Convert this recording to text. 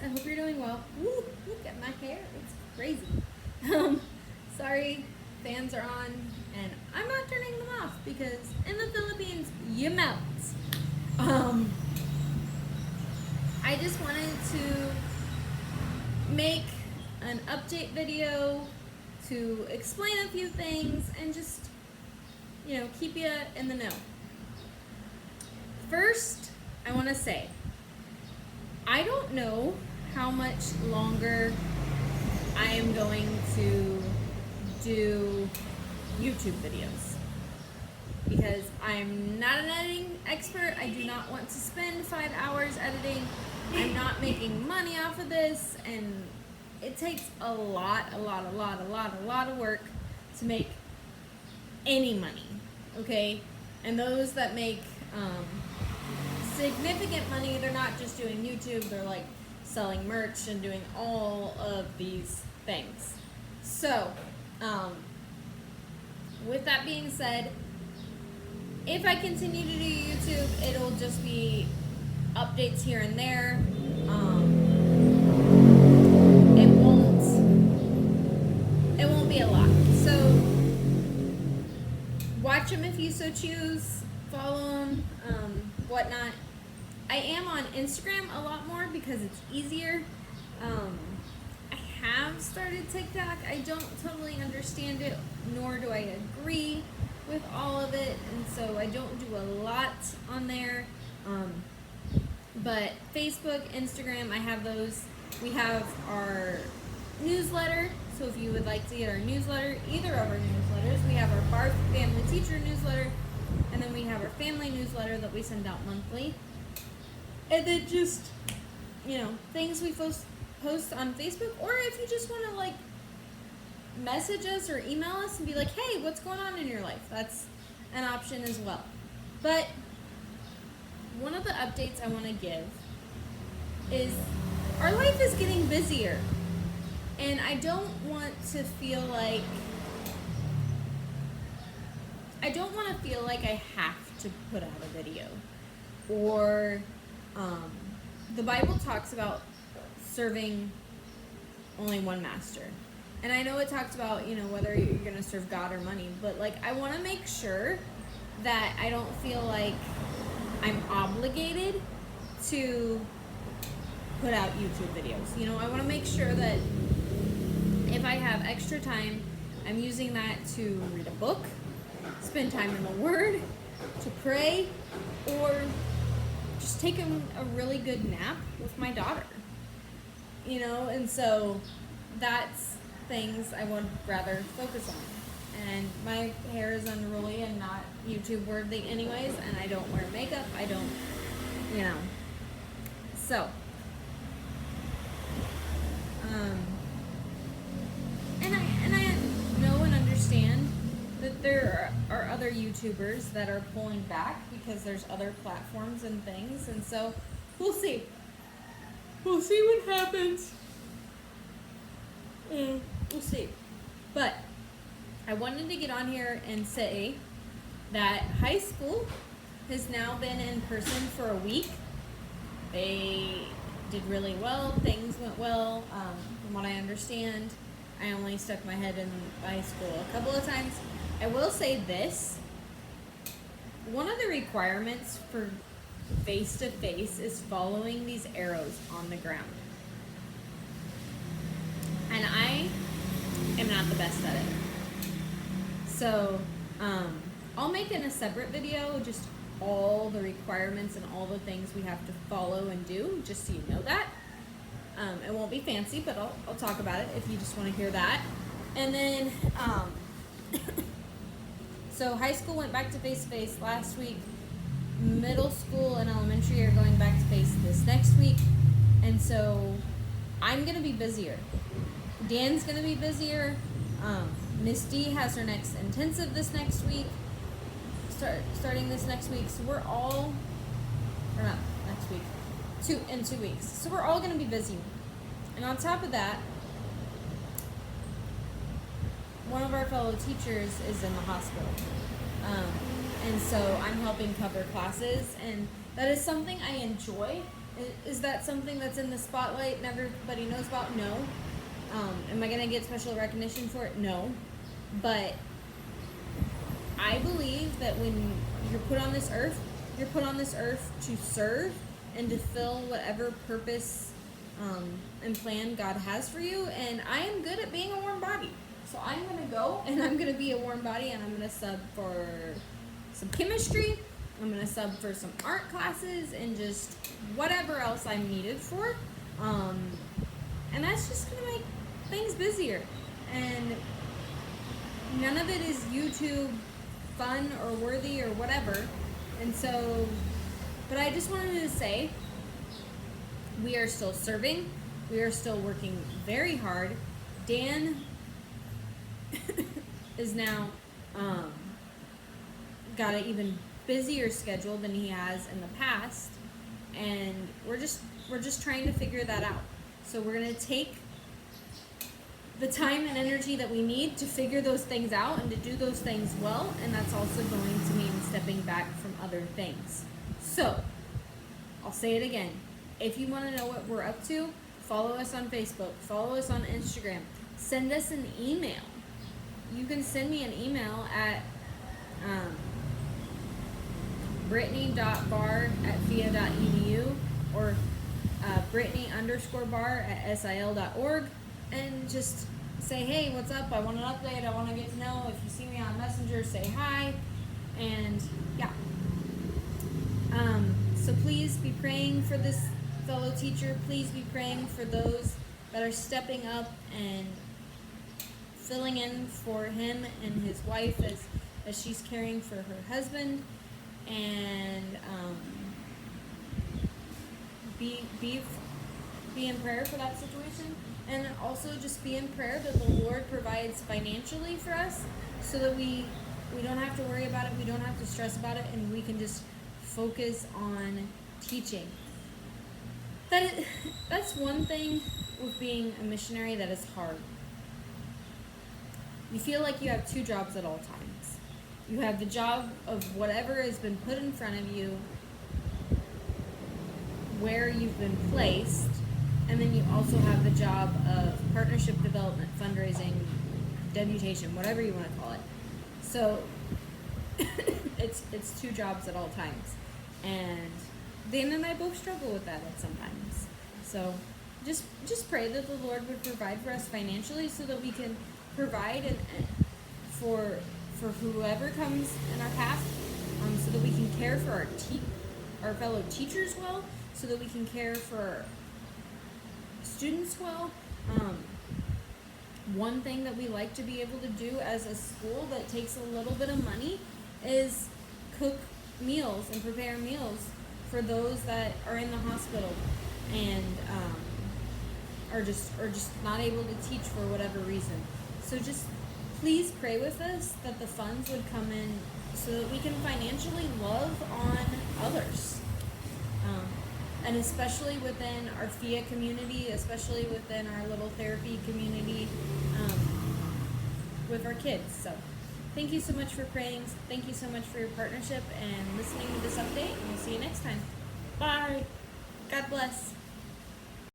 I hope you're doing well. Ooh, look at my hair. It's crazy. Sorry, fans are on, and I'm not turning them off because in the Philippines, you melt. I just wanted to make an update video to explain a few things and just, keep you in the know. First, I want to say, I don't know how much longer I am going to do YouTube videos because I'm not an editing expert. I do not want to spend 5 hours editing. I'm not making money off of this, and it takes a lot of work to make any money, okay? And those that make significant money, they're not just doing YouTube, they're like selling merch and doing all of these things. So, with that being said, if I continue to do YouTube, it'll just be updates here and there. It won't be a lot. So, watch them if you so choose, follow them, whatnot. I am on Instagram a lot more because it's easier. I have started TikTok. I don't totally understand it, nor do I agree with all of it, and so I don't do a lot on there. But Facebook, Instagram, I have those. We have our newsletter, so if you would like to get our newsletter, either of our newsletters, we have our Bar Family Teacher newsletter, and then we have our family newsletter that we send out monthly. And then just, things we post on Facebook, or if you just want to, message us or email us and be like, hey, what's going on in your life? That's an option as well. But one of the updates I want to give is our life is getting busier, and I don't want to feel like I have to put out a video, or the Bible talks about serving only one master. And I know it talks about, whether you're going to serve God or money, but I want to make sure that I don't feel like I'm obligated to put out YouTube videos. I want to make sure that if I have extra time, I'm using that to read a book, spend time in the Word, to pray, or just take a really good nap with my daughter. And so that's things I would rather focus on. And my hair is unruly and not YouTube worthy anyways, and I don't wear makeup, I don't, so and I know and understand that there are other YouTubers that are pulling back because there's other platforms and things, and so we'll see what happens. We'll see. But I wanted to get on here and say that high school has now been in person for a week. They did really well. Things went well. From what I understand, I only stuck my head in high school a couple of times. I will say this. One of the requirements for face-to-face is following these arrows on the ground. And I am not the best at it. So, I'll make in a separate video just all the requirements and all the things we have to follow and do, just so you know that. It won't be fancy, but I'll talk about it if you just want to hear that. And then, so high school went back to face-to-face last week. Middle school and elementary are going back to face this next week. And so I'm going to be busier. Dan's going to be busier. Miss D has her next intensive this next week. Starting this next week. So we're all, or not next week, in 2 weeks. So we're all going to be busy. And on top of that, one of our fellow teachers is in the hospital. And so I'm helping cover classes, and that is something I enjoy. Is that something that's in the spotlight and everybody knows about? No. Am I going to get special recognition for it? No. But I believe that when you're put on this earth, you're put on this earth to serve and to fill whatever purpose and plan God has for you. And I am good at being a warm body. So I'm going to go and I'm going to be a warm body, and I'm going to sub for some chemistry. I'm going to sub for some art classes and just whatever else I'm needed for. And that's just going to make things busier. And none of it is YouTube fun or worthy or whatever. And so, but I just wanted to say, we are still serving. We are still working very hard. Dan is now got an even busier schedule than he has in the past, and we're just trying to figure that out. So we're gonna take the time and energy that we need to figure those things out and to do those things well, and that's also going to mean stepping back from other things. So I'll say it again. If you want to know what we're up to, follow us on Facebook, follow us on Instagram, send us an email. You can send me an email at brittany.bar@via.edu or brittany_bar@sil.org, and just say, hey, what's up? I want an update. I want to get to know. If you see me on Messenger, say hi. And yeah. So please be praying for this fellow teacher. Please be praying for those that are stepping up and filling in for him and his wife as she's caring for her husband. And be in prayer for that situation. And also just be in prayer that the Lord provides financially for us, so that we don't have to worry about it, we don't have to stress about it, and we can just focus on teaching. That's one thing with being a missionary that is hard. You feel like you have two jobs at all times. You have the job of whatever has been put in front of you, where you've been placed, and then you also have the job of partnership development, fundraising, deputation, whatever you want to call it. So it's two jobs at all times. And Dan and I both struggle with that at sometimes. So just pray that the Lord would provide for us financially, so that we can provide and for whoever comes in our path, so that we can care for our fellow teachers well, so that we can care for students well. One thing that we like to be able to do as a school that takes a little bit of money is cook meals and prepare meals for those that are in the hospital and are just not able to teach for whatever reason. So just please pray with us that the funds would come in so that we can financially love on others. And especially within our FIA community, especially within our little therapy community, with our kids. So thank you so much for praying. Thank you so much for your partnership and listening to this update. And we'll see you next time. Bye. God bless.